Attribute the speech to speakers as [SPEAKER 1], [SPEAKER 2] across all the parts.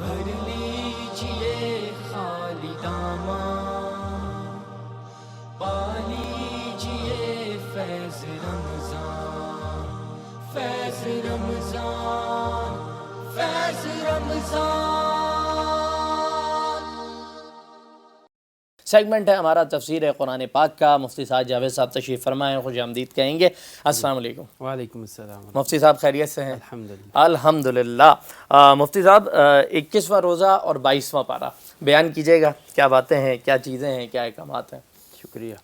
[SPEAKER 1] بھر لیجئے خالی داماں، پا لیجئے فیض رمضان، فیض رمضان، فیض رمضان۔
[SPEAKER 2] سیگمنٹ ہے ہمارا تفسیر قرآن پاک کا۔ مفتی صاحب جاوید صاحب تشریف فرمائیں، خوش آمدید کہیں گے۔ السلام علیکم۔
[SPEAKER 3] وعلیکم السلام۔
[SPEAKER 2] مفتی صاحب خیریت سے ہیں؟
[SPEAKER 3] الحمدللہ۔
[SPEAKER 2] الحمدللہ۔ مفتی صاحب 21واں روزہ اور 22واں پارہ بیان کیجیے گا، کیا باتیں ہیں، کیا چیزیں ہیں، کیا احکامات ہیں؟
[SPEAKER 3] شکریہ۔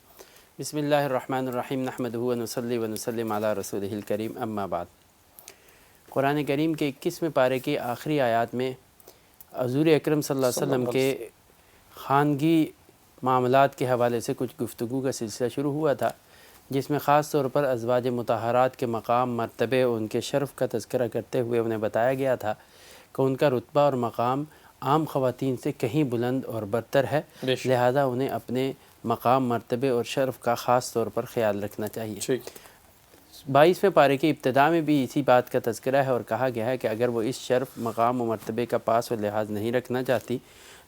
[SPEAKER 3] بسم اللہ الرحمن الرحیم، نحمدہ ونصلی ونسلم علی رسولہ الکریم، اما بعد۔ قرآن کریم کے 21ویں پارے کی آخری آیات میں حضور اکرم صلی اللہ علیہ وسلم کے خانگی معاملات کے حوالے سے کچھ گفتگو کا سلسلہ شروع ہوا تھا، جس میں خاص طور پر ازواج مطہرات کے مقام، مرتبے اور ان کے شرف کا تذکرہ کرتے ہوئے انہیں بتایا گیا تھا کہ ان کا رتبہ اور مقام عام خواتین سے کہیں بلند اور برتر ہے، لہذا انہیں اپنے مقام، مرتبے اور شرف کا خاص طور پر خیال رکھنا چاہیے۔ 22ویں پارے کی ابتدا میں بھی اسی بات کا تذکرہ ہے اور کہا گیا ہے کہ اگر وہ اس شرف، مقام و مرتبے کا پاس و لحاظ نہیں رکھنا چاہتی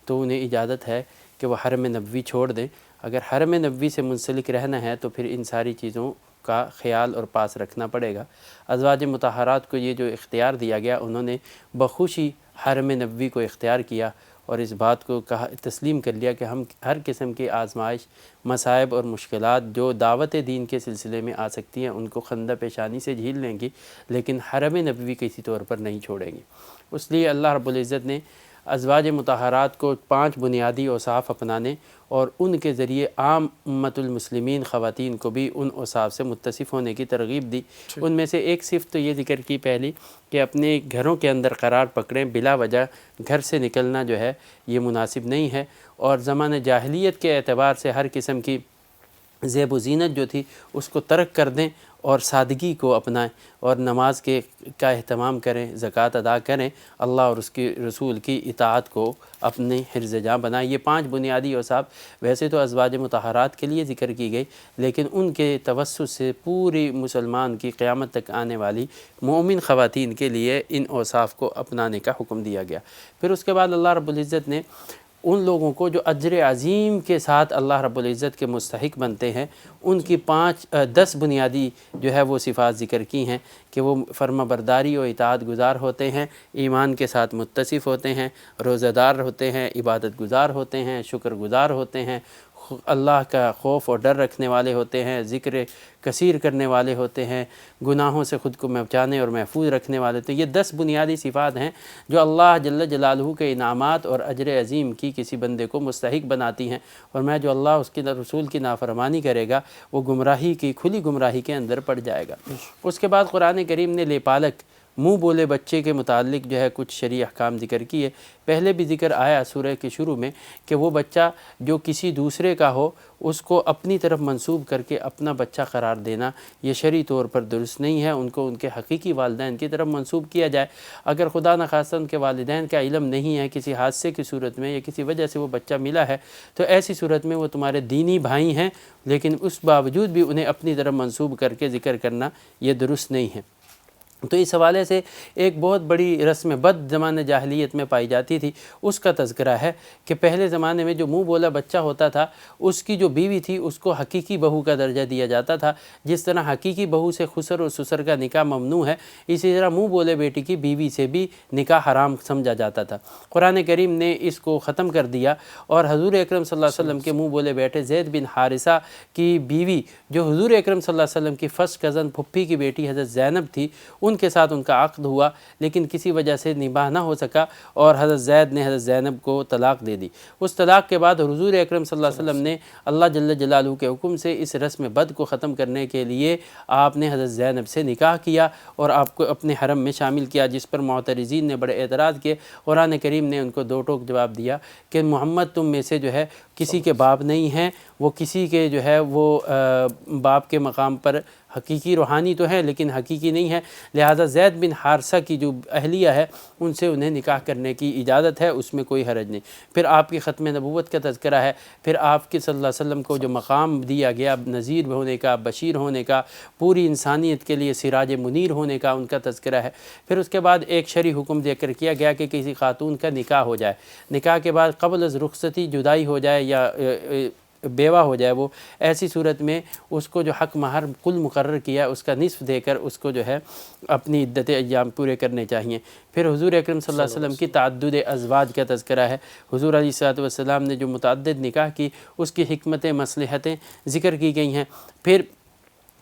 [SPEAKER 3] تو انہیں اجازت ہے کہ وہ حرم نبوی چھوڑ دیں۔ اگر حرم نبوی سے منسلک رہنا ہے تو پھر ان ساری چیزوں کا خیال اور پاس رکھنا پڑے گا۔ ازواج مطہرات کو یہ جو اختیار دیا گیا، انہوں نے بخوشی حرم نبوی کو اختیار کیا اور اس بات کو تسلیم کر لیا کہ ہم ہر قسم کی آزمائش، مصائب اور مشکلات جو دعوت دین کے سلسلے میں آ سکتی ہیں ان کو خندہ پیشانی سے جھیل لیں گی، لیکن حرم نبوی کسی طور پر نہیں چھوڑیں گی۔ اس لیے اللہ رب العزت نے ازواج مطہرات کو 5 بنیادی اوصاف اپنانے اور ان کے ذریعے عام امت المسلمین خواتین کو بھی ان اوصاف سے متصف ہونے کی ترغیب دی۔ ان میں سے ایک صفت تو یہ ذکر کی پہلی کہ اپنے گھروں کے اندر قرار پکڑیں، بلا وجہ گھر سے نکلنا جو ہے یہ مناسب نہیں ہے، اور زمانہ جاہلیت کے اعتبار سے ہر قسم کی زیب و زینت جو تھی اس کو ترک کر دیں اور سادگی کو اپنائیں اور نماز کا اہتمام کریں، زکوٰۃ ادا کریں، اللہ اور اس کے رسول کی اطاعت کو اپنے حرز جاں بنائیں۔ یہ 5 بنیادی اوصاف ویسے تو ازواج مطہرات کے لیے ذکر کی گئی، لیکن ان کے توسط سے پوری مسلمان کی قیامت تک آنے والی مومن خواتین کے لیے ان اوصاف کو اپنانے کا حکم دیا گیا۔ پھر اس کے بعد اللہ رب العزت نے ان لوگوں کو جو اجر عظیم کے ساتھ اللہ رب العزت کے مستحق بنتے ہیں، ان کی 10 بنیادی جو ہے وہ صفات ذکر کی ہیں کہ وہ فرما برداری و اطاعت گزار ہوتے ہیں، ایمان کے ساتھ متصف ہوتے ہیں، روزہ دار ہوتے ہیں، عبادت گزار ہوتے ہیں، شکر گزار ہوتے ہیں، اللہ کا خوف اور ڈر رکھنے والے ہوتے ہیں، ذکر کثیر کرنے والے ہوتے ہیں، گناہوں سے خود کو بچانے اور محفوظ رکھنے والے ہوتے ہیں۔ یہ 10 بنیادی صفات ہیں جو اللہ جل جلالہ کے انعامات اور اجر عظیم کی کسی بندے کو مستحق بناتی ہیں، اور میں جو اللہ اس کے رسول کی نافرمانی کرے گا وہ گمراہی کی کھلی گمراہی کے اندر پڑ جائے گا۔ اس کے بعد قرآن کریم نے لیپالک منہ بولے بچے کے متعلق جو ہے کچھ شرعی احکام ذکر کیے۔ پہلے بھی ذکر آیا سورہ کے شروع میں کہ وہ بچہ جو کسی دوسرے کا ہو اس کو اپنی طرف منسوب کر کے اپنا بچہ قرار دینا یہ شرعی طور پر درست نہیں ہے، ان کو ان کے حقیقی والدین کی طرف منسوب کیا جائے۔ اگر خدا نخواستہ ان کے والدین کا علم نہیں ہے، کسی حادثے کی صورت میں یا کسی وجہ سے وہ بچہ ملا ہے، تو ایسی صورت میں وہ تمہارے دینی بھائی ہیں، لیکن اس باوجود بھی انہیں اپنی طرف منسوب کر کے ذکر کرنا یہ درست نہیں ہے۔ تو اس حوالے سے ایک بہت بڑی رسم بد زمانہ جاہلیت میں پائی جاتی تھی، اس کا تذکرہ ہے کہ پہلے زمانے میں جو منہ بولا بچہ ہوتا تھا اس کی جو بیوی تھی اس کو حقیقی بہو کا درجہ دیا جاتا تھا۔ جس طرح حقیقی بہو سے خسر اور سسر کا نکاح ممنوع ہے، اسی طرح منہ بولے بیٹی کی بیوی سے بھی نکاح حرام سمجھا جاتا تھا۔ قرآن کریم نے اس کو ختم کر دیا اور حضور اکرم صلی اللہ علیہ وسلم کے منہ بولے بیٹے زید بن حارثہ کی بیوی جو حضور اکرم صلی اللہ علیہ وسلم کی فرسٹ کزن پھپھی کی بیٹی حضرت زینب تھی، ان کے ساتھ ان کا عقد ہوا، لیکن کسی وجہ سے نباہ نہ ہو سکا اور حضرت زید نے حضرت زینب کو طلاق دے دی۔ اس طلاق کے بعد حضور اکرم صلی اللہ علیہ وسلم نے اللہ جل جلالہ کے حکم سے اس رسم بد کو ختم کرنے کے لیے آپ نے حضرت زینب سے نکاح کیا اور آپ کو اپنے حرم میں شامل کیا، جس پر معترضین نے بڑے اعتراض کیے۔ قرآن کریم نے ان کو دو ٹوک جواب دیا کہ محمد تم میں سے جو ہے کسی کے باپ نہیں ہیں، وہ کسی کے جو ہے وہ باپ کے مقام پر حقیقی روحانی تو ہیں لیکن حقیقی نہیں ہے، لہٰذا زید بن حارثہ کی جو اہلیہ ہے ان سے انہیں نکاح کرنے کی اجازت ہے، اس میں کوئی حرج نہیں۔ پھر آپ کی ختم نبوت کا تذکرہ ہے، پھر آپ کے صلی اللہ علیہ وسلم کو جو مقام دیا گیا نذیر ہونے کا، بشیر ہونے کا، پوری انسانیت کے لیے سراج منیر ہونے کا، ان کا تذکرہ ہے۔ پھر اس کے بعد ایک شرعی حکم ذکر کیا گیا کہ کسی خاتون کا نکاح ہو جائے، نکاح کے بعد قبل از رخصتی جدائی ہو جائے یا بیوہ ہو جائے، وہ ایسی صورت میں اس کو جو حق مہر کل مقرر کیا اس کا نصف دے کر اس کو جو ہے اپنی عدت ایام پورے کرنے چاہیے۔ پھر حضور اکرم صلی اللہ علیہ وسلم کی تعدد ازواج کا تذکرہ ہے، حضور علیہ الصلوۃ والسلام نے جو متعدد نکاح کی اس کی حکمتیں مصلحتیں ذکر کی گئی ہیں۔ پھر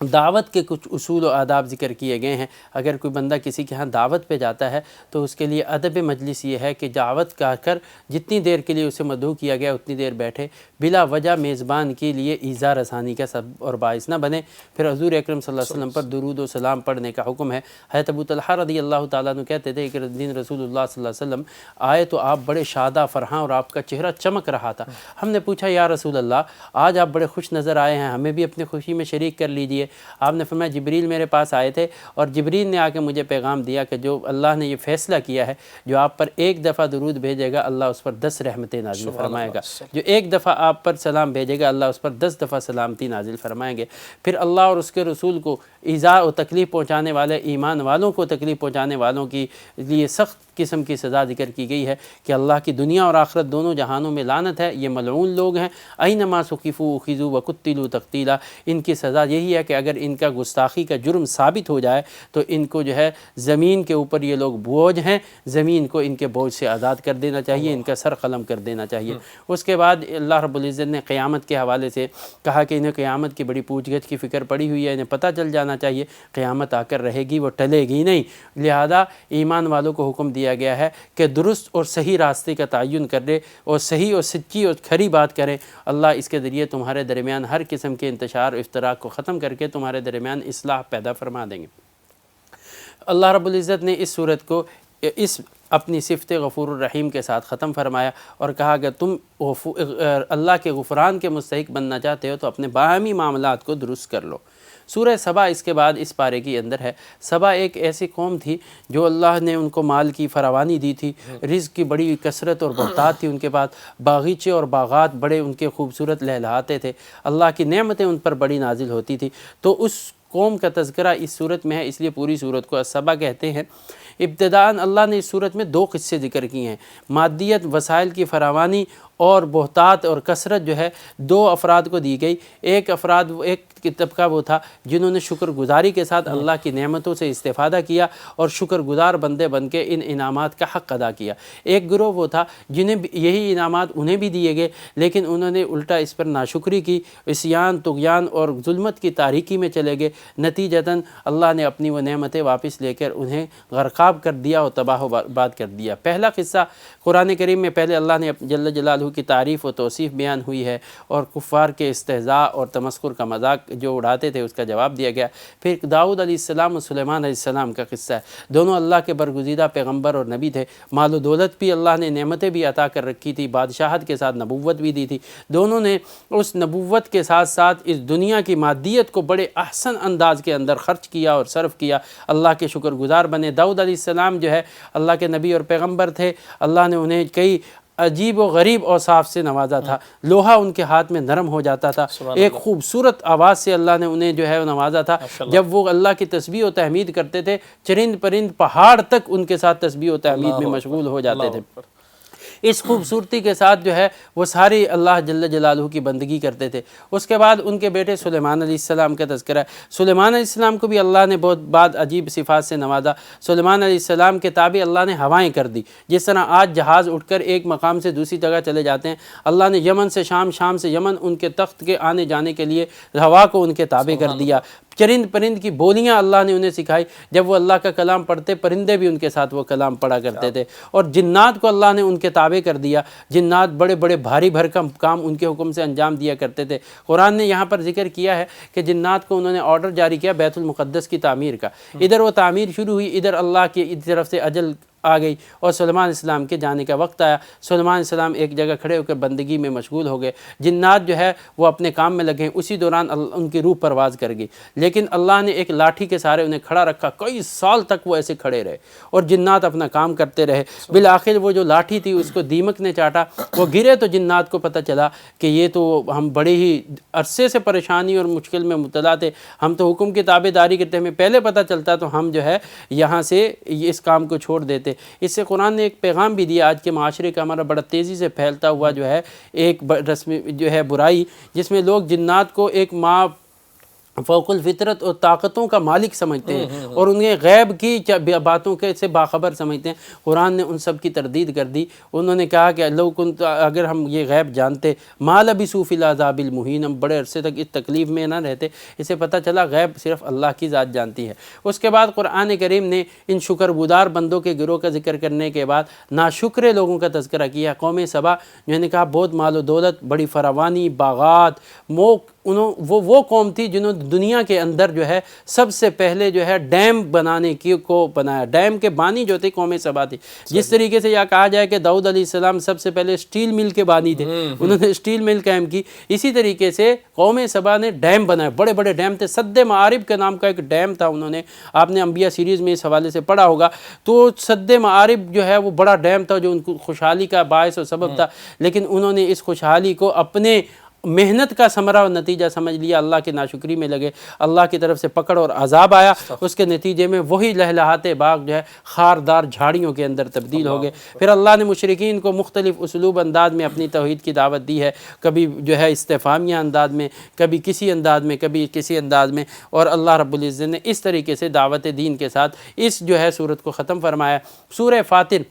[SPEAKER 3] دعوت کے کچھ اصول و آداب ذکر کیے گئے ہیں، اگر کوئی بندہ کسی کے ہاں دعوت پہ جاتا ہے تو اس کے لیے ادب مجلس یہ ہے کہ دعوت کا کر جتنی دیر کے لیے اسے مدعو کیا گیا اتنی دیر بیٹھے، بلا وجہ میزبان کے لیے ایذا رسانی کا سبب اور باعث نہ بنے۔ پھر حضور اکرم صلی اللہ علیہ وسلم پر درود و سلام پڑھنے کا حکم ہے۔ حضرت ابو طلحہ رضی اللہ تعالیٰ عنہ کہتے تھے کہ دن رسول اللہ صلی اللہ علیہ وسلم آئے تو آپ بڑے شادہ فرحاں اور آپ کا چہرہ چمک رہا تھا۔ ہم نے پوچھا یا رسول اللہ آج آپ بڑے خوش نظر آئے ہیں، ہمیں بھی اپنی خوشی میں شریک کر لیجئے۔ آپ نے فرمایا جبریل میرے پاس آئے تھے اور جبریل نے آ کے مجھے پیغام دیا کہ جو اللہ نے یہ فیصلہ کیا ہے جو آپ پر ایک دفعہ درود بھیجے گا اللہ اس پر 10 رحمتیں نازل فرمائے گا، جو ایک دفعہ آپ پر سلام بھیجے گا اللہ اس پر 10 دفعہ سلامتی نازل فرمائیں گے۔ پھر اللہ اور اس کے رسول کو ایذا و تکلیف پہنچانے والے ایمان والوں کو تکلیف پہنچانے والوں کی لیے سخت قسم کی سزا ذکر کی گئی ہے کہ اللہ کی دنیا اور آخرت دونوں جہانوں میں لعنت ہے، یہ ملعون لوگ ہیں، اینما ثقفوا اخذوا وقتلوا تقتیلا۔ ان کی سزا یہی ہے کہ اگر ان کا گستاخی کا جرم ثابت ہو جائے تو ان کو جو ہے زمین کے اوپر یہ لوگ بوجھ ہیں، زمین کو ان کے بوجھ سے آزاد کر دینا چاہیے، ان کا سر قلم کر دینا چاہیے۔ اس کے بعد اللہ رب العزت نے قیامت کے حوالے سے کہا کہ انہیں قیامت کی بڑی پوچھ گچھ کی فکر پڑی ہوئی ہے، انہیں پتہ چل جانا چاہیے قیامت آ کر رہے گی، وہ ٹلے گی نہیں، لہذا ایمان والوں کو حکم دیا گیا ہے کہ درست اور صحیح راستے کا تعین کر لے اور صحیح اور سچی اور کھری بات کریں۔ اللہ اس کے ذریعے تمہارے درمیان ہر قسم کے انتشار و افتراق کو ختم کر کے تمہارے درمیان اصلاح پیدا فرما دیں گے۔ اللہ رب العزت نے اس صورت کو اس اپنی صفت غفور الرحیم کے ساتھ ختم فرمایا اور کہا کہ تم اللہ کے غفران کے مستحق بننا چاہتے ہو تو اپنے باہمی معاملات کو درست کر لو۔ سورہ سبا اس کے بعد اس پارے کی اندر ہے۔ سبا ایک ایسی قوم تھی جو اللہ نے ان کو مال کی فراوانی دی تھی، رزق کی بڑی کثرت اور بہتات تھی ان کے پاس، باغیچے اور باغات بڑے ان کے خوبصورت لہلہاتے تھے، اللہ کی نعمتیں ان پر بڑی نازل ہوتی تھی۔ تو اس قوم کا تذکرہ اس صورت میں ہے، اس لیے پوری صورت کو سبا کہتے ہیں۔ ابتداءً اللہ نے اس صورت میں 2 قصے ذکر کیے ہیں، مادیت وسائل کی فراوانی اور بہتات اور کثرت جو ہے 2 افراد کو دی گئی۔ ایک طبقہ وہ تھا جنہوں نے شکر گزاری کے ساتھ اللہ کی نعمتوں سے استفادہ کیا اور شکر گزار بندے بن کے ان انعامات کا حق ادا کیا۔ ایک گروہ وہ تھا جنہیں یہی انعامات انہیں بھی دیے گئے لیکن انہوں نے الٹا اس پر ناشکری کی، عصیان طغیان اور ظلمت کی تاریکی میں چلے گئے، نتیجتاً اللہ نے اپنی وہ نعمتیں واپس لے کر انہیں غرقاب کر دیا اور تباہ و برباد کر دیا۔ پہلا قصہ قرآن کریم میں پہلے اللہ نے جل جلالہ کی تعریف و توصیف بیان ہوئی ہے اور کفار کے استہزاء اور تمسخر کا مذاق جو اڑاتے تھے اس کا جواب دیا گیا۔ پھر داؤد علیہ السلام اور سلیمان علیہ السلام کا قصہ ہے، دونوں اللہ کے برگزیدہ پیغمبر اور نبی تھے، مال و دولت بھی اللہ نے نعمتیں بھی عطا کر رکھی تھی، بادشاہت کے ساتھ نبوت بھی دی تھی، دونوں نے اس نبوت کے ساتھ ساتھ اس دنیا کی مادیت کو بڑے احسن انداز کے اندر خرچ کیا اور صرف کیا، اللہ کے شکر گزار بنے۔ داؤد علیہ السلام جو ہے اللہ کے نبی اور پیغمبر تھے، اللہ نے انہیں کئی عجیب و غریب اوصاف سے نوازا تھا، لوہا ان کے ہاتھ میں نرم ہو جاتا تھا، ایک خوبصورت آواز سے اللہ نے انہیں جو ہے نوازا تھا، جب وہ اللہ کی تسبیح و تحمید کرتے تھے چرند پرند پہاڑ تک ان کے ساتھ تسبیح و تحمید میں مشغول ہو جاتے تھے۔ اس خوبصورتی کے ساتھ جو ہے وہ ساری اللہ جل جلالہ کی بندگی کرتے تھے۔ اس کے بعد ان کے بیٹے سلیمان علیہ السلام کا تذکرہ ہے۔ سلیمان علیہ السلام کو بھی اللہ نے بہت بعد عجیب صفات سے نوازا۔ سلیمان علیہ السلام کے تابع اللہ نے ہوائیں کر دی، جس طرح آج جہاز اٹھ کر ایک مقام سے دوسری جگہ چلے جاتے ہیں، اللہ نے یمن سے شام، شام سے یمن ان کے تخت کے آنے جانے کے لیے ہوا کو ان کے تابع کر دیا۔ چرند پرند کی بولیاں اللہ نے انہیں سکھائی، جب وہ اللہ کا کلام پڑھتے پرندے بھی ان کے ساتھ وہ کلام پڑھا کرتے تھے، اور جنات کو اللہ نے ان کے تابع کر دیا، جنات بڑے بڑے بھاری بھرکم کام ان کے حکم سے انجام دیا کرتے تھے۔ قرآن نے یہاں پر ذکر کیا ہے کہ جنات کو انہوں نے آرڈر جاری کیا بیت المقدس کی تعمیر کا، ادھر وہ تعمیر شروع ہوئی، ادھر اللہ کی طرف سے اجل آ گئی اور سلیمان علیہ السلام کے جانے کا وقت آیا۔ سلیمان علیہ السلام ایک جگہ کھڑے ہو کر بندگی میں مشغول ہو گئے، جنات جو ہے وہ اپنے کام میں لگے، اسی دوران ان کی روح پرواز کر گئی، لیکن اللہ نے ایک لاٹھی کے سہارے انہیں کھڑا رکھا، کئی سال تک وہ ایسے کھڑے رہے اور جنات اپنا کام کرتے رہے۔ بالآخر وہ جو لاٹھی تھی اس کو دیمک نے چاٹا، وہ گرے تو جنات کو پتہ چلا کہ یہ تو ہم بڑے ہی عرصے سے پریشانی اور مشکل میں مبتلا تھے، ہم تو حکم کی تابع داری کرتے، ہمیں پہلے پتہ چلتا تو ہم جو ہے یہاں سے اس کام کو چھوڑ دیتے۔ اس سے قرآن نے ایک پیغام بھی دیا آج کے معاشرے کا ہمارا بڑا تیزی سے پھیلتا ہوا جو ہے ایک رسمی جو ہے برائی، جس میں لوگ جنات کو ایک ماں فوق الفطرت اور طاقتوں کا مالک سمجھتے ہیں اور انہیں غیب کی باتوں کے سے باخبر سمجھتے ہیں۔ قرآن نے ان سب کی تردید کر دی، انہوں نے کہا کہ لو کنت، اگر ہم یہ غیب جانتے ما لبثوا فی العذاب المہین، ہم بڑے عرصے تک اس تکلیف میں نہ رہتے۔ اسے پتہ چلا غیب صرف اللہ کی ذات جانتی ہے۔ اس کے بعد قرآن کریم نے ان شکر گزار بندوں کے گروہ کا ذکر کرنے کے بعد ناشکرے لوگوں کا تذکرہ کیا۔ قوم سبا جو نے کہا بہت مال و دولت، بڑی فراوانی، باغات، وہ قوم تھی جنہوں نے دنیا کے اندر جو ہے سب سے پہلے جو ہے ڈیم بنانے کو بنایا۔ ڈیم کے بانی جو تھے قوم سبا تھی۔ جس طریقے سے یہ کہا جائے کہ داؤد علیہ السلام سب سے پہلے اسٹیل مل کے بانی تھے، انہوں نے اسٹیل مل قائم کی، اسی طریقے سے قوم سبا نے ڈیم بنائے، بڑے بڑے ڈیم تھے۔ سد معارب کے نام کا ایک ڈیم تھا، انہوں نے، آپ نے انبیاء سیریز میں اس حوالے سے پڑھا ہوگا، تو سد معارب جو ہے وہ بڑا ڈیم تھا جو ان کو خوشحالی کا باعث و سبب تھا، لیکن انہوں نے اس خوشحالی کو اپنے محنت کا ثمرہ اور نتیجہ سمجھ لیا، اللہ کی ناشکری میں لگے، اللہ کی طرف سے پکڑ اور عذاب آیا، اس کے نتیجے میں وہی لہلہاتے باغ جو ہے خاردار جھاڑیوں کے اندر تبدیل ہو گئے۔ پھر اللہ نے مشرکین کو مختلف اسلوب انداز میں اپنی توحید کی دعوت دی ہے، کبھی جو ہے استفہامیہ انداز میں، کبھی کسی انداز میں، کبھی کسی انداز میں، اور اللہ رب العزت نے اس طریقے سے دعوت دین کے ساتھ اس جو ہے سورت کو ختم فرمایا۔ سورہ فاطر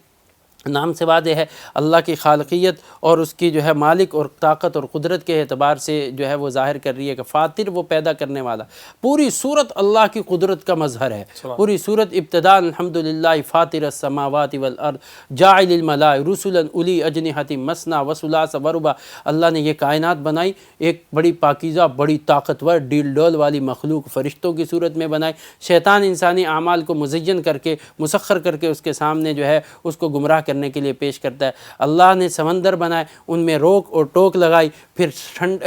[SPEAKER 3] نام سے واضح ہے اللہ کی خالقیت اور اس کی جو ہے مالک اور طاقت اور قدرت کے اعتبار سے جو ہے وہ ظاہر کر رہی ہے کہ فاطر وہ پیدا کرنے والا۔ پوری صورت اللہ کی قدرت کا مظہر ہے، پوری صورت ابتداء الحمدللہ فاطر السماوات والارض جاعل الملائکۃ رسلا اولی اجنحۃ مثنی وثلاث ورباع۔ اللہ نے یہ کائنات بنائی، ایک بڑی پاکیزہ، بڑی طاقتور ڈیل ڈول والی مخلوق فرشتوں کی صورت میں بنائی۔ شیطان انسانی اعمال کو مزین کر کے، مسخر کر کے اس کے سامنے جو ہے اس کو گمراہ کرنے کے لیے پیش کرتا ہے۔ اللہ نے سمندر بنائے، ان میں روک اور ٹوک لگائی، پھر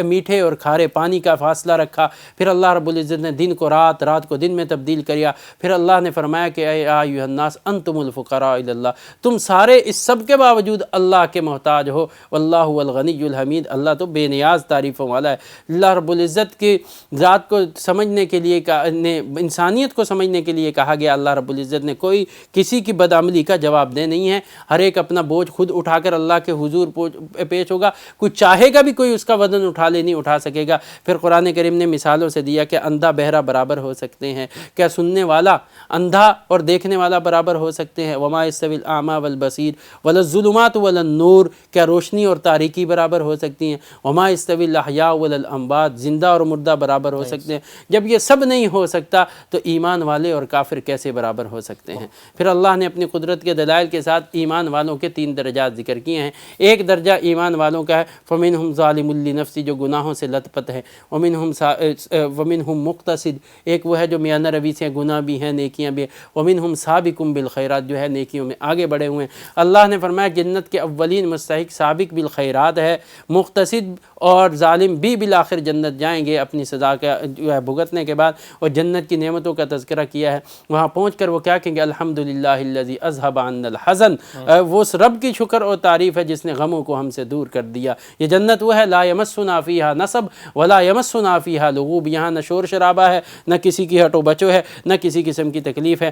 [SPEAKER 3] میٹھے اور کھارے پانی کا فاصلہ رکھا، پھر اللہ رب العزت نے دن کو رات، رات کو دن میں تبدیل کیا، پھر اللہ نے فرمایا کہ اے ایھا الناس انتم الفقراء الی اللہ، تم سارے اس سب کے باوجود اللہ کے محتاج ہو، واللہ هو الغنی الحمید، اللہ تو بے نیاز تعریفوں والا ہے۔ اللہ رب العزت کی ذات کو سمجھنے کے لیے انسانیت کو سمجھنے کے لیے کہا گیا۔ اللہ رب العزت نے کوئی کسی کی بدعملی کا جواب دہ نہیں ہے، ہر ایک اپنا بوجھ خود اٹھا کر اللہ کے حضور پیش ہوگا، کوئی چاہے گا بھی کوئی اس کا وزن اٹھا لے نہیں اٹھا سکے گا۔ پھر قرآن کریم نے مثالوں سے دیا کہ اندھا بہرا برابر ہو سکتے ہیں، کیا سننے والا اندھا اور دیکھنے والا برابر ہو سکتے ہیں؟ وما یستوی الاعمی والبصیر ولا الظلمات ولا النور، کیا روشنی اور تاریکی برابر ہو سکتی ہیں؟ وما یستوی الاحیاء ولا الاموات، زندہ اور مردہ برابر ہو سکتے ہیں؟ جب یہ سب نہیں ہو سکتا تو ایمان والے اور کافر کیسے برابر ہو سکتے ہیں؟ پھر اللہ نے اپنی قدرت کے دلائل کے ساتھ ایمان والوں کے 3 درجات ذکر کیے ہیں۔ ایک درجہ ایمان والوں کا ہے فَمِنْهُمْ ظَالِمٌ لِنَفْسِهِ، جو گناہوں سے لت پت ہے، وَمِنْهُمْ مُقْتَصِد، ایک وہ ہے جو میانہ روی سے گناہ بھی ہیں نیکیاں بھی ہیں، وَمِنْهُمْ سَابِقٌ بِالْخَيْرَاتِ، جو ہے نیکیوں میں آگے بڑھے ہوئے ہیں۔ اللہ نے فرمایا جنت کے اولین مستحق سابق بالخیرات ہے، مقتصد اور ظالم بھی بالآخر جنت جائیں گے اپنی سزا کا جو ہے بھگتنے کے بعد، اور جنت کی نعمتوں کا تذکرہ کیا ہے۔ وہاں پہنچ کر وہ کیا کہیں گے؟ الحمدللہ الذی اذھب عنا الحزن، وہ اس رب کی شکر اور تعریف ہے جس نے غموں کو ہم سے دور کر دیا۔ یہ جنت وہ ہے لا یمسنا فیہا نصب ولا یمسنا فیہا لغوب، یہاں نہ شور شرابہ ہے، نہ کسی کی ہٹو بچو ہے، نہ کسی قسم کی تکلیف ہے۔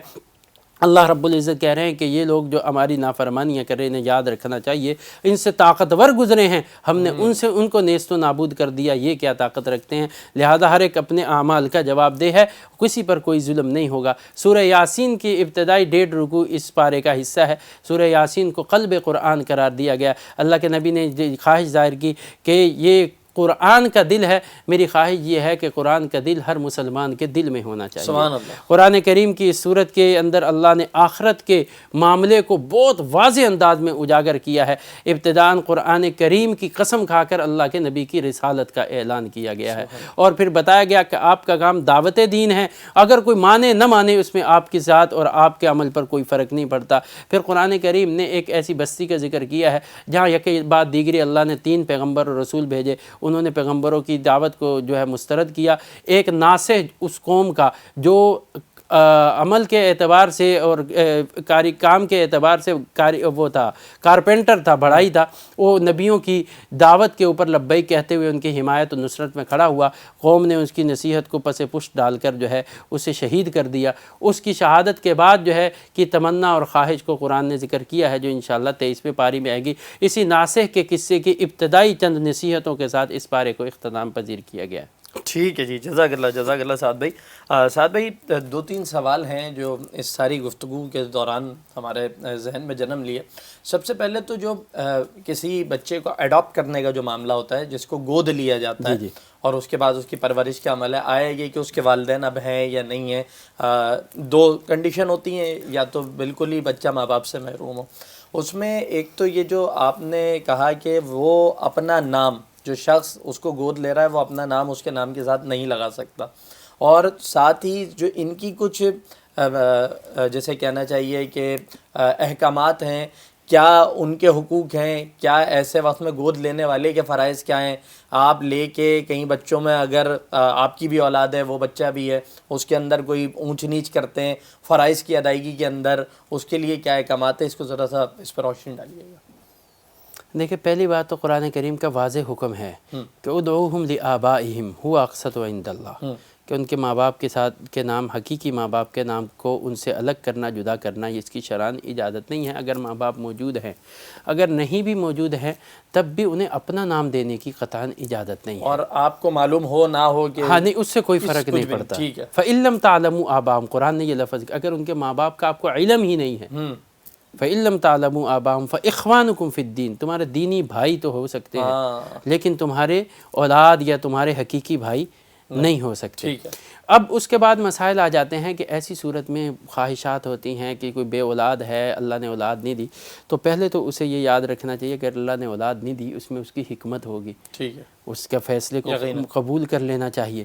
[SPEAKER 3] اللہ رب العزت کہہ رہے ہیں کہ یہ لوگ جو ہماری نافرمانیاں کر رہے ہیں، انہیں یاد رکھنا چاہیے ان سے طاقتور گزرے ہیں، ہم نے ان کو نیست و نابود کر دیا، یہ کیا طاقت رکھتے ہیں؟ لہذا ہر ایک اپنے اعمال کا جواب دہ ہے، کسی پر کوئی ظلم نہیں ہوگا۔ سورہ یاسین کی ابتدائی 1.5 رکوع اس پارے کا حصہ ہے۔ سورہ یاسین کو قلب قرآن قرار دیا گیا۔ اللہ کے نبی نے خواہش ظاہر کی کہ یہ قرآن کا دل ہے، میری خواہش یہ ہے کہ قرآن کا دل ہر مسلمان کے دل میں ہونا چاہیے۔
[SPEAKER 2] سبحان اللہ۔
[SPEAKER 3] قرآن کریم کی اس صورت کے اندر اللہ نے آخرت کے معاملے کو بہت واضح انداز میں اجاگر کیا ہے۔ ابتداءً قرآن کریم کی قسم کھا کر اللہ کے نبی کی رسالت کا اعلان کیا گیا ہے، اور پھر بتایا گیا کہ آپ کا کام دعوت دین ہے، اگر کوئی مانے نہ مانے اس میں آپ کی ذات اور آپ کے عمل پر کوئی فرق نہیں پڑتا۔ پھر قرآن کریم نے ایک ایسی بستی کا ذکر کیا ہے جہاں یکے بعد دیگری اللہ نے 3 پیغمبر اور رسول بھیجے، انہوں نے پیغمبروں کی دعوت کو جو ہے مسترد کیا۔ ایک ناصح اس قوم کا جو عمل کے اعتبار سے اور کام کے اعتبار سے وہ تھا، کارپینٹر تھا، بڑھائی تھا، وہ نبیوں کی دعوت کے اوپر لبیک کہتے ہوئے ان کی حمایت و نصرت میں کھڑا ہوا۔ قوم نے اس کی نصیحت کو پس پشت ڈال کر جو ہے اسے شہید کر دیا۔ اس کی شہادت کے بعد جو ہے کہ تمنا اور خواہش کو قرآن نے ذکر کیا ہے، جو انشاءاللہ 23ویں پاری میں آئے گی۔ اسی ناصح کے قصے کی ابتدائی چند نصیحتوں کے ساتھ اس پارے کو اختتام پذیر کیا گیا ہے۔
[SPEAKER 2] ٹھیک ہے جی، جزاک اللہ سعد بھائی۔ سعد بھائی 2-3 سوال ہیں جو اس ساری گفتگو کے دوران ہمارے ذہن میں جنم لیے۔ سب سے پہلے تو جو کسی بچے کو اڈاپٹ کرنے کا جو معاملہ ہوتا ہے، جس کو گود لیا جاتا ہے اور اس کے بعد اس کی پرورش کا عمل ہے، آیا یہ کہ اس کے والدین اب ہیں یا نہیں ہیں، 2 کنڈیشن ہوتی ہیں، یا تو بالکل ہی بچہ ماں باپ سے محروم ہو۔ اس میں ایک تو یہ جو آپ نے کہا کہ وہ اپنا نام، جو شخص اس کو گود لے رہا ہے وہ اپنا نام اس کے نام کے ساتھ نہیں لگا سکتا، اور ساتھ ہی جو ان کی کچھ جیسے کہنا چاہیے کہ احکامات ہیں، کیا ان کے حقوق ہیں، کیا ایسے وقت میں گود لینے والے کے فرائض کیا ہیں، آپ لے کے کئی بچوں میں اگر آپ کی بھی اولاد ہے، وہ بچہ بھی ہے، اس کے اندر کوئی اونچ نیچ کرتے ہیں فرائض کی ادائیگی کے اندر، اس کے لیے کیا احکامات ہیں، اس کو ذرا سا اس پر روشنی ڈالیے گا۔
[SPEAKER 3] دیکھیں، پہلی بات تو قرآن کریم کا واضح حکم ہے کہ ادعوہم لآبائہم هو اقسط عند اللہ، کہ ان کے ماں باپ کے ساتھ کے نام، حقیقی ماں باپ کے نام کو ان سے الگ کرنا، جدا کرنا، یہ اس کی شرعاً اجازت نہیں ہے اگر ماں باپ موجود ہیں۔ اگر نہیں بھی موجود ہیں تب بھی انہیں اپنا نام دینے کی قطعاً اجازت نہیں ہے،
[SPEAKER 2] اور آپ کو معلوم ہو نہ ہو کہ
[SPEAKER 3] ہاں نہیں، اس سے کوئی فرق نہیں پڑتا۔ فَإِن لَمْ تَعْلَمُوا آبَاءَهُمْ، قرآن نے یہ لفظ، اگر ان کے ماں باپ کا آپ کو علم ہی نہیں ہے، فَإِن لَمْ تَعْلَمُوا آبَاءَهُمْ فَإِخْوَانُكُمْ فِي الدِّينِ، تمہارے دینی بھائی تو ہو سکتے ہیں لیکن تمہارے اولاد یا تمہارے حقیقی بھائی نہیں ہو سکتے۔ اب اس کے بعد مسائل آ جاتے ہیں کہ ایسی صورت میں خواہشات ہوتی ہیں کہ کوئی بے اولاد ہے، اللہ نے اولاد نہیں دی، تو پہلے تو اسے یہ یاد رکھنا چاہیے کہ اللہ نے اولاد نہیں دی اس میں اس کی حکمت ہوگی، اس کے فیصلے کو قبول کر لینا چاہیے۔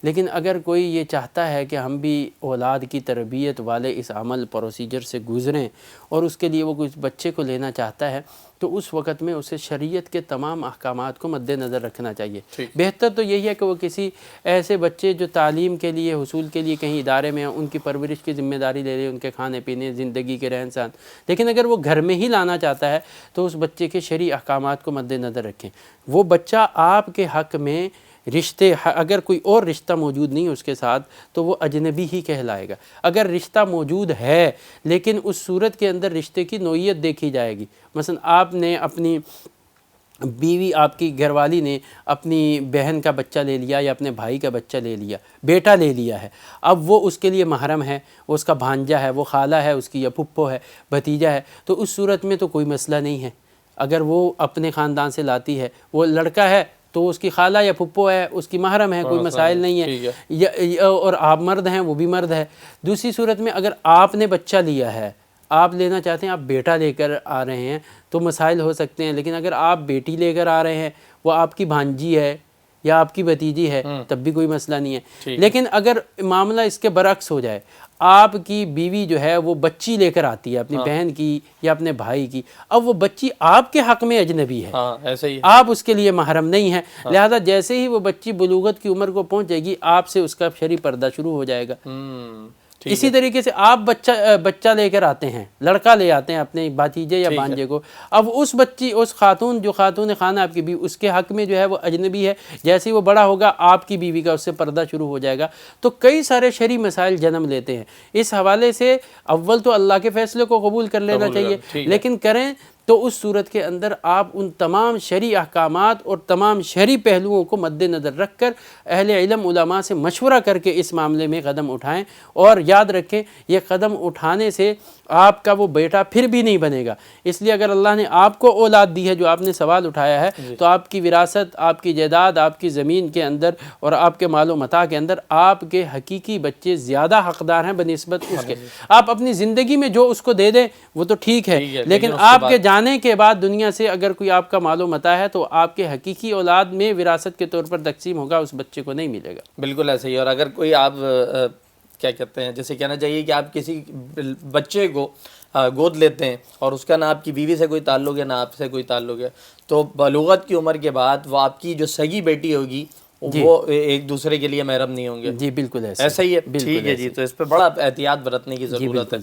[SPEAKER 3] لیکن اگر کوئی یہ چاہتا ہے کہ ہم بھی اولاد کی تربیت والے اس عمل پروسیجر سے گزریں اور اس کے لیے وہ کچھ بچے کو لینا چاہتا ہے، تو اس وقت میں اسے شریعت کے تمام احکامات کو مد نظر رکھنا چاہیے۔ بہتر تو یہی ہے کہ وہ کسی ایسے بچے جو تعلیم کے لیے، حصول کے لیے کہیں ادارے میں ہیں، ان کی پرورش کی ذمہ داری لے لے، ان کے کھانے پینے، زندگی کے رہن سہن۔ لیکن اگر وہ گھر میں ہی لانا چاہتا ہے تو اس بچے کے شرعی احکامات کو مد نظر رکھیں۔ وہ بچہ آپ کے حق میں رشتے، اگر کوئی اور رشتہ موجود نہیں اس کے ساتھ تو وہ اجنبی ہی کہلائے گا۔ اگر رشتہ موجود ہے لیکن اس صورت کے اندر رشتے کی نوعیت دیکھی جائے گی، مثلا آپ نے اپنی بیوی، آپ کی گھر والی نے اپنی بہن کا بچہ لے لیا یا اپنے بھائی کا بچہ لے لیا، بیٹا لے لیا ہے، اب وہ اس کے لیے محرم ہے، وہ اس کا بھانجا ہے، وہ خالہ ہے اس کی، یا پھپھو ہے، بھتیجا ہے، تو اس صورت میں تو کوئی مسئلہ نہیں ہے۔ اگر وہ اپنے خاندان سے لاتی ہے، وہ لڑکا ہے تو اس کی خالہ یا پھپھو ہے، اس کی محرم ہے، کوئی مسائل نہیں ہے، اور آپ مرد ہیں، وہ بھی مرد ہے۔ دوسری صورت میں اگر آپ نے بچہ لیا ہے، آپ لینا چاہتے ہیں، آپ بیٹا لے کر آ رہے ہیں تو مسائل ہو سکتے ہیں، لیکن اگر آپ بیٹی لے کر آ رہے ہیں، وہ آپ کی بھانجی ہے یا آپ کی بھتیجی ہے، تب بھی کوئی مسئلہ نہیں ہے۔ لیکن اگر معاملہ اس کے برعکس ہو جائے، آپ کی بیوی جو ہے وہ بچی لے کر آتی ہے، اپنی بہن کی یا اپنے بھائی کی، اب وہ بچی آپ کے حق میں اجنبی ہے، آپ اس کے لیے محرم نہیں ہیں، لہذا جیسے ہی وہ بچی بلوغت کی عمر کو پہنچ جائے گی، آپ سے اس کا شرعی پردہ شروع ہو جائے گا۔ اسی طریقے سے آپ بچہ لے کر آتے ہیں، لڑکا لے آتے ہیں اپنے بھتیجے یا بھانجے کو، اب اس بچی، اس خاتون جو خاتون خانہ آپ کی بیوی، اس کے حق میں جو ہے وہ اجنبی ہے، جیسے ہی وہ بڑا ہوگا آپ کی بیوی کا اس سے پردہ شروع ہو جائے گا۔ تو کئی سارے شرعی مسائل جنم لیتے ہیں۔ اس حوالے سے اول تو اللہ کے فیصلے کو قبول کر لینا چاہیے، لیکن کریں تو اس صورت کے اندر آپ ان تمام شرعی احکامات اور تمام شرعی پہلوؤں کو مد نظر رکھ کر اہل علم علماء سے مشورہ کر کے اس معاملے میں قدم اٹھائیں، اور یاد رکھیں یہ قدم اٹھانے سے آپ کا وہ بیٹا پھر بھی نہیں بنے گا۔ اس لیے اگر اللہ نے آپ کو اولاد دی ہے، جو آپ نے سوال اٹھایا ہے، تو آپ کی وراثت، آپ کی جائیداد، آپ کی زمین کے اندر اور آپ کے مال و متاع کے اندر آپ کے حقیقی بچے زیادہ حقدار ہیں بنسبت اس کے۔ آپ اپنی زندگی میں جو اس کو دے دیں وہ تو ٹھیک ہے، لیکن آپ کے جانے کے بعد دنیا سے اگر کوئی آپ کا مال و متاع ہے تو آپ کے حقیقی اولاد میں وراثت کے طور پر تقسیم ہوگا، اس بچے کو نہیں ملے گا۔
[SPEAKER 2] بالکل ایسے ہی۔ اور اگر کوئی آپ کیا کہتے ہیں، جیسے کہنا چاہیے کہ آپ کسی بچے کو گود لیتے ہیں اور اس کا نہ آپ کی بیوی سے کوئی تعلق ہے نہ آپ سے کوئی تعلق ہے، تو بلوغت کی عمر کے بعد وہ آپ کی جو سگی بیٹی ہوگی وہ ایک دوسرے کے لیے محرم نہیں ہوں گے۔
[SPEAKER 3] جی بالکل
[SPEAKER 2] ایسا ہی ہے، ٹھیک ہے جی۔ تو اس پہ بڑا احتیاط برتنے کی ضرورت ہے۔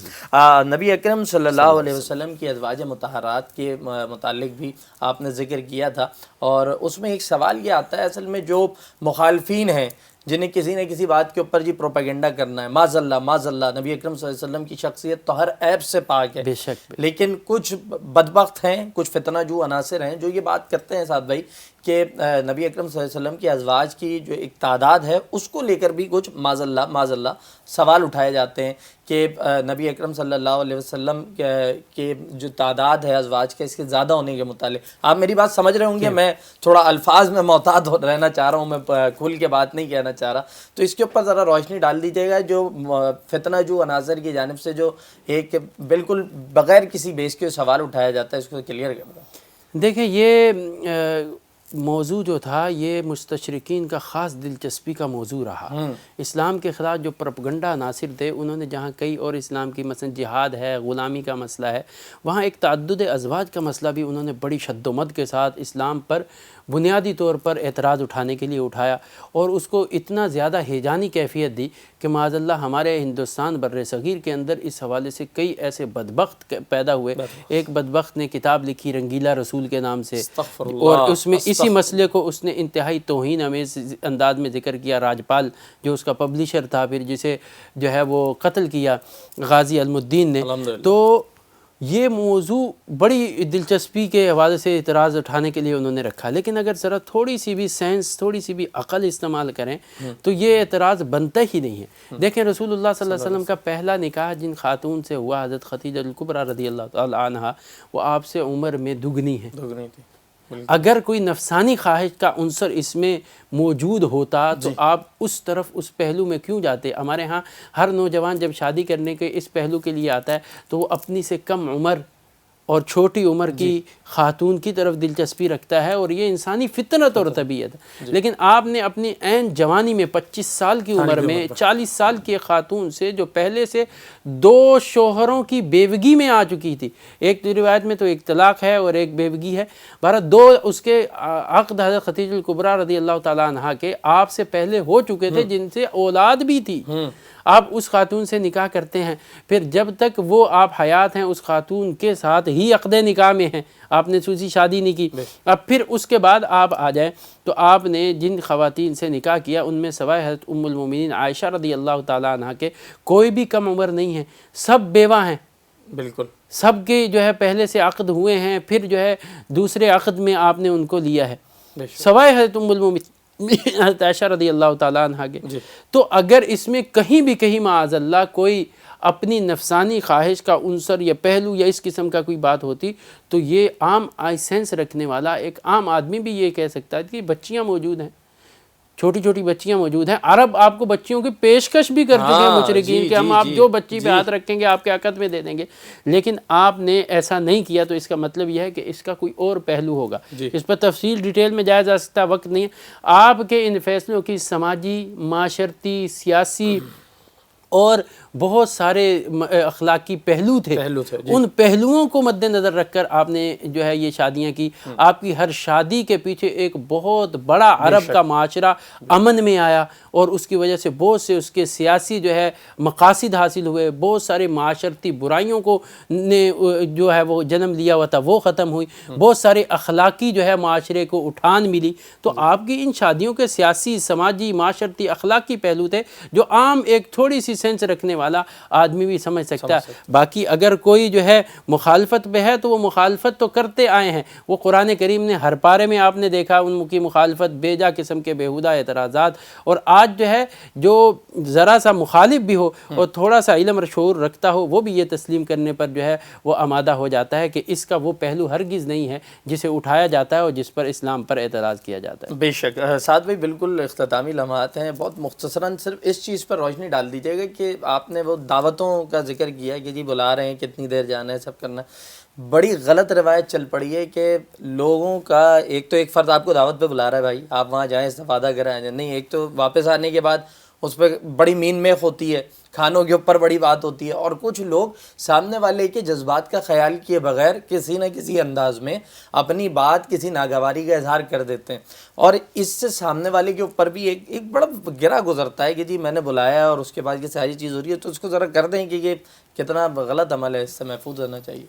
[SPEAKER 2] نبی اکرم صلی اللہ علیہ وسلم کی ازواج مطہرات کے متعلق بھی آپ نے ذکر کیا تھا، اور اس میں ایک سوال یہ آتا ہے اصل میں، جو مخالفین ہیں جنہیں کسی نہ کسی بات کے اوپر جی پروپیگنڈا کرنا ہے، معاذ اللہ، نبی اکرم صلی اللہ علیہ وسلم کی شخصیت تو ہر عیب سے پاک ہے،
[SPEAKER 3] بے شک،
[SPEAKER 2] لیکن کچھ بدبخت ہیں، کچھ فتنہ جو عناصر ہیں جو یہ بات کرتے ہیں سعد بھائی کہ نبی اکرم صلی اللہ علیہ وسلم کی ازواج کی جو ایک تعداد ہے اس کو لے کر بھی کچھ معاذ اللہ سوال اٹھائے جاتے ہیں کہ نبی اکرم صلی اللہ علیہ وسلم کے جو تعداد ہے ازواج کے، اس کے زیادہ ہونے کے متعلق آپ میری بات سمجھ رہے ہوں گے، میں تھوڑا الفاظ میں محتاط رہنا چاہ رہا ہوں، میں کھل کے بات نہیں کہنا چاہ رہا، تو اس کے اوپر ذرا روشنی ڈال دیجیے گا، جو فتنہ جو عناصر کی جانب سے جو ایک بالکل بغیر کسی بیس کے سوال اٹھایا جاتا ہے، اس کو کلیئر کر دیں۔
[SPEAKER 3] دیکھیں یہ موضوع جو تھا یہ مستشرقین کا خاص دلچسپی کا موضوع رہا۔ اسلام کے خلاف جو پروپیگنڈا عناصر تھے، انہوں نے جہاں کئی اور اسلام کی مثلا جہاد ہے، غلامی کا مسئلہ ہے، وہاں ایک تعدد ازواج کا مسئلہ بھی انہوں نے بڑی شد و مد کے ساتھ اسلام پر بنیادی طور پر اعتراض اٹھانے کے لیے اٹھایا، اور اس کو اتنا زیادہ ہیجانی کیفیت دی کہ معاذ اللہ ہمارے ہندوستان بر صغیر کے اندر اس حوالے سے کئی ایسے بدبخت پیدا ہوئے۔ ایک بدبخت نے کتاب لکھی رنگیلا رسول کے نام سے، اور اس میں اسی مسئلے کو اس نے انتہائی توہین امیز انداز میں ذکر کیا۔ راجپال جو اس کا پبلشر تھا، پھر جسے جو ہے وہ قتل کیا غازی علم الدین نے۔ تو یہ موضوع بڑی دلچسپی کے حوالے سے اعتراض اٹھانے کے لیے انہوں نے رکھا، لیکن اگر ذرا تھوڑی سی بھی سینس، تھوڑی سی بھی عقل استعمال کریں تو یہ اعتراض بنتا ہی نہیں ہے۔ دیکھیں رسول اللہ صلی اللہ علیہ وسلم کا پہلا نکاح جن خاتون سے ہوا، حضرت خدیجہ الکبریٰ رضی اللہ تعالی عنہا، وہ آپ سے عمر میں دگنی ہے۔ اگر کوئی نفسانی خواہش کا عنصر اس میں موجود ہوتا تو آپ اس طرف، اس پہلو میں کیوں جاتے؟ ہمارے ہاں ہر نوجوان جب شادی کرنے کے اس پہلو کے لیے آتا ہے تو وہ اپنی سے کم عمر اور چھوٹی عمر کی خاتون کی طرف دلچسپی رکھتا ہے، اور یہ انسانی فطرت اور طبیعت ہے۔ لیکن آپ نے اپنی عین جوانی میں 25 سال کی عمر میں 40 سال کی خاتون سے، جو پہلے سے 2 شوہروں کی بیوگی میں آ چکی تھی، ایک روایت میں تو ایک طلاق ہے اور ایک بیوگی ہے، بہرحال 2 اس کے عقد حضرت خدیجہ الکبریٰ رضی اللہ تعالیٰ عنہا کے آپ سے پہلے ہو چکے تھے، جن سے اولاد بھی تھی۔ آپ اس خاتون سے نکاح کرتے ہیں، پھر جب تک وہ آپ حیات ہیں اس خاتون کے ساتھ ہی عقد نکاح میں ہیں، آپ نے دوسری شادی نہیں کی۔ اب پھر اس کے بعد آپ آ جائیں تو آپ نے جن خواتین سے نکاح کیا ان میں سوائے حضرت ام المومنین عائشہ رضی اللہ تعالیٰ عنہ کے کوئی بھی کم عمر نہیں ہے، سب بیوہ ہیں،
[SPEAKER 2] بالکل
[SPEAKER 3] سب کے جو ہے پہلے سے عقد ہوئے ہیں، پھر جو ہے دوسرے عقد میں آپ نے ان کو لیا ہے، سوائے حضرت ام المومنین حضرت عائشہ رضی اللہ تعالیٰ عنہ کے۔ تو اگر اس میں کہیں بھی کہیں معاذ اللہ کوئی اپنی نفسانی خواہش کا عنصر یا پہلو یا اس قسم کا کوئی بات ہوتی تو یہ عام آئی سینس رکھنے والا ایک عام آدمی بھی یہ کہہ سکتا ہے کہ بچیاں موجود ہیں، چھوٹی چھوٹی بچیاں موجود ہیں۔ عرب آپ کو بچیوں کی پیشکش بھی کر چکے ہیں مشرکین کہ ہم آپ جو بچی پہ ہاتھ رکھیں گے آپ کے عقد میں دے دیں گے، لیکن آپ نے ایسا نہیں کیا، تو اس کا مطلب یہ ہے کہ اس کا کوئی اور پہلو ہوگا۔ اس پر تفصیل ڈیٹیل میں جایا جا سکتا، وقت نہیں ہے۔ آپ کے ان فیصلوں کی سماجی، معاشرتی، سیاسی اور بہت سارے اخلاقی پہلو تھے، ان پہلوؤں کو مد نظر رکھ کر آپ نے جو ہے یہ شادیاں کی۔ آپ کی ہر شادی کے پیچھے ایک بہت بڑا عرب کا معاشرہ امن میں آیا، اور اس کی وجہ سے بہت سے اس کے سیاسی جو ہے مقاصد حاصل ہوئے، بہت سارے معاشرتی برائیوں کو نے جو ہے وہ جنم لیا ہوا تھا وہ ختم ہوئی، بہت سارے اخلاقی جو ہے معاشرے کو اٹھان ملی۔ تو آپ کی ان شادیوں کے سیاسی، سماجی، معاشرتی، اخلاقی پہلو تھے جو عام ایک تھوڑی سی سینس رکھنے والا آدمی بھی سمجھ سکتا ہے. باقی اگر کوئی جو ہے مخالفت پہ ہے تو وہ مخالفت تو کرتے آئے ہیں. وہ قرآن کریم نے ہر پارے میں آپ نے دیکھا ان کی مخالفت، بیجا قسم کے بیہودہ اعتراضات. اور آج جو ہے جو ذرا سا مخالف بھی ہو اور تھوڑا سا علم اور شعور رکھتا ہو وہ بھی یہ تسلیم کرنے پر جو ہے وہ آمادہ ہو جاتا ہے کہ اس کا وہ پہلو ہرگز نہیں ہے جسے اٹھایا جاتا ہے اور جس پر اسلام پر اعتراض کیا جاتا ہے.
[SPEAKER 2] بے شک. سعد بھائی بالکل اختتامی لمحات ہیں، بہت مختصراً صرف اس چیز پر روشنی ڈال دیجیے گا کہ آپ نے وہ دعوتوں کا ذکر کیا کہ جی بلا رہے ہیں، کتنی دیر جانا ہے، سب کرنا ہے. بڑی غلط روایت چل پڑی ہے کہ لوگوں کا ایک فرد آپ کو دعوت پہ بلا رہا ہے، بھائی آپ وہاں جائیں، استفادہ کریں. نہیں، ایک تو واپس آنے کے بعد اس پہ بڑی مین میخ ہوتی ہے، کھانوں کے اوپر بڑی بات ہوتی ہے، اور کچھ لوگ سامنے والے کے جذبات کا خیال کیے بغیر کسی نہ کسی انداز میں اپنی بات، کسی ناگواری کا اظہار کر دیتے ہیں، اور اس سے سامنے والے کے اوپر بھی ایک بڑا گرا گزرتا ہے کہ جی میں نے بلایا اور اس کے بعد یہ ساری چیز ہو رہی ہے. تو اس کو ذرا کر دیں کہ یہ کتنا غلط عمل ہے، اس سے محفوظ رہنا چاہیے.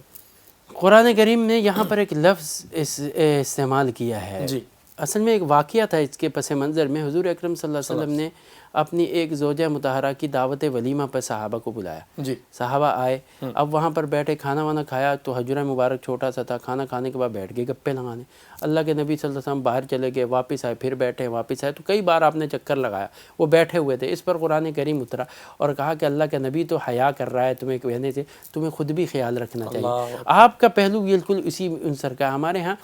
[SPEAKER 3] قرآن کریم نے یہاں پر ایک لفظ استعمال کیا ہے.
[SPEAKER 2] جی.
[SPEAKER 3] اصل میں ایک واقعہ تھا اس کے پس منظر میں. حضور اکرم صلی اللہ علیہ وسلم نے اپنی ایک زوجہ مطہرہ کی دعوت ولیمہ پر صحابہ کو بلایا.
[SPEAKER 2] جی.
[SPEAKER 3] صحابہ آئے، اب وہاں پر بیٹھے، کھانا وانا کھایا تو حجرہ مبارک چھوٹا سا تھا. کھانا کھانے کے بعد بیٹھ گئے گپے لگانے. اللہ کے نبی صلی اللہ علیہ وسلم باہر چلے گئے، واپس آئے، پھر بیٹھے، واپس آئے. تو کئی بار آپ نے چکر لگایا، وہ بیٹھے ہوئے تھے. اس پر قرآن کریم اترا اور کہا کہ اللہ کے نبی تو حیا کر رہا ہے تمہیں کہنے سے، تمہیں خود بھی خیال رکھنا چاہیے. آپ کا پہلو بالکل اسی عنصر کا ہے. ہمارے ہاں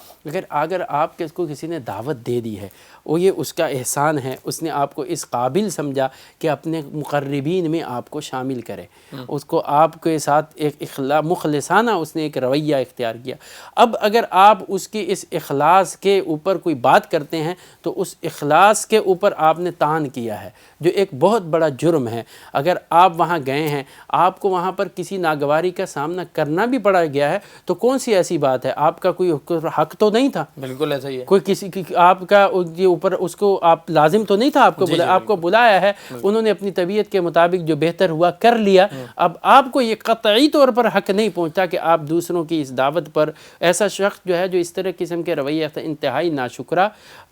[SPEAKER 3] اگر آپ کو کسی نے دعوت دے دی ہے، وہ یہ اس کا احسان ہے، اس نے آپ کو اس قابل سمجھا کہ اپنے مقربین میں آپ کو شامل کرے، اس کو آپ کے ساتھ ایک مخلصانہ اس نے ایک رویہ اختیار کیا. اب اگر آپ اس کی اس اخلاص کے اوپر کوئی بات کرتے ہیں تو اس اخلاص کے اوپر آپ نے طعن کیا ہے، جو ایک بہت بڑا جرم ہے. اگر آپ وہاں گئے ہیں، آپ کو وہاں پر کسی ناگواری کا سامنا کرنا بھی پڑا گیا ہے، تو کون سی ایسی بات ہے؟ آپ کا کوئی حق تو نہیں تھا.
[SPEAKER 2] بالکل ایسا ہی ہے.
[SPEAKER 3] کوئی کسی کی آپ کا اوپر اس کو آپ لازم تو نہیں تھا، آپ کو آپ کو بلایا ہے، انہوں نے اپنی طبیعت کے مطابق جو بہتر ہوا کر لیا. اب آپ کو یہ قطعی طور پر حق نہیں پہنچتا کہ آپ دوسروں کی اس دعوت پر، ایسا شخص جو ہے جو اس طرح قسم کے رویہ انتہائی ناشکرہ،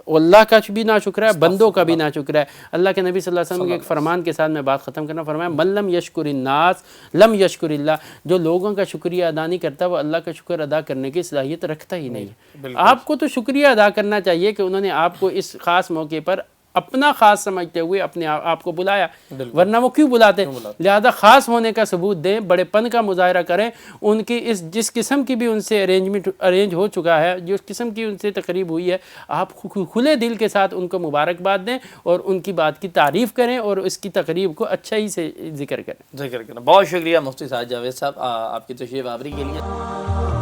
[SPEAKER 3] اللہ کا بھی ناشکرہ ہے، بندوں کا بھی ناشکرہ ہے. اللہ کے نبی صلی اللہ علیہ وسلم کے ایک فرمان کے ساتھ میں بات ختم کرنا، فرمایا من لم یشکر الناس لم یشکر اللہ. جو لوگوں کا شکریہ ادا نہیں کرتا وہ اللہ کا شکر ادا کرنے کی صلاحیت رکھتا ہی نہیں ہے. آپ کو تو شکریہ ادا کرنا چاہیے کہ انہوں نے آپ کو اس خاص موقع پر اپنا خاص سمجھتے ہوئے اپنے آپ کو بلایا، ورنہ وہ کیوں بلاتے؟ لہذا خاص ہونے کا ثبوت دیں، بڑے پن کا مظاہرہ کریں. ان کی جس قسم کی بھی ان سے ارینج ہو چکا ہے، جس قسم کی ان سے تقریب ہوئی ہے، آپ کھلے دل کے ساتھ ان کو مبارکباد دیں اور ان کی بات کی تعریف کریں اور اس کی تقریب کو اچھائی سے ذکر کریں.
[SPEAKER 2] بہت شکریہ مفتی سعد جاوید صاحب آپ کی تشریف آوری کے لیے.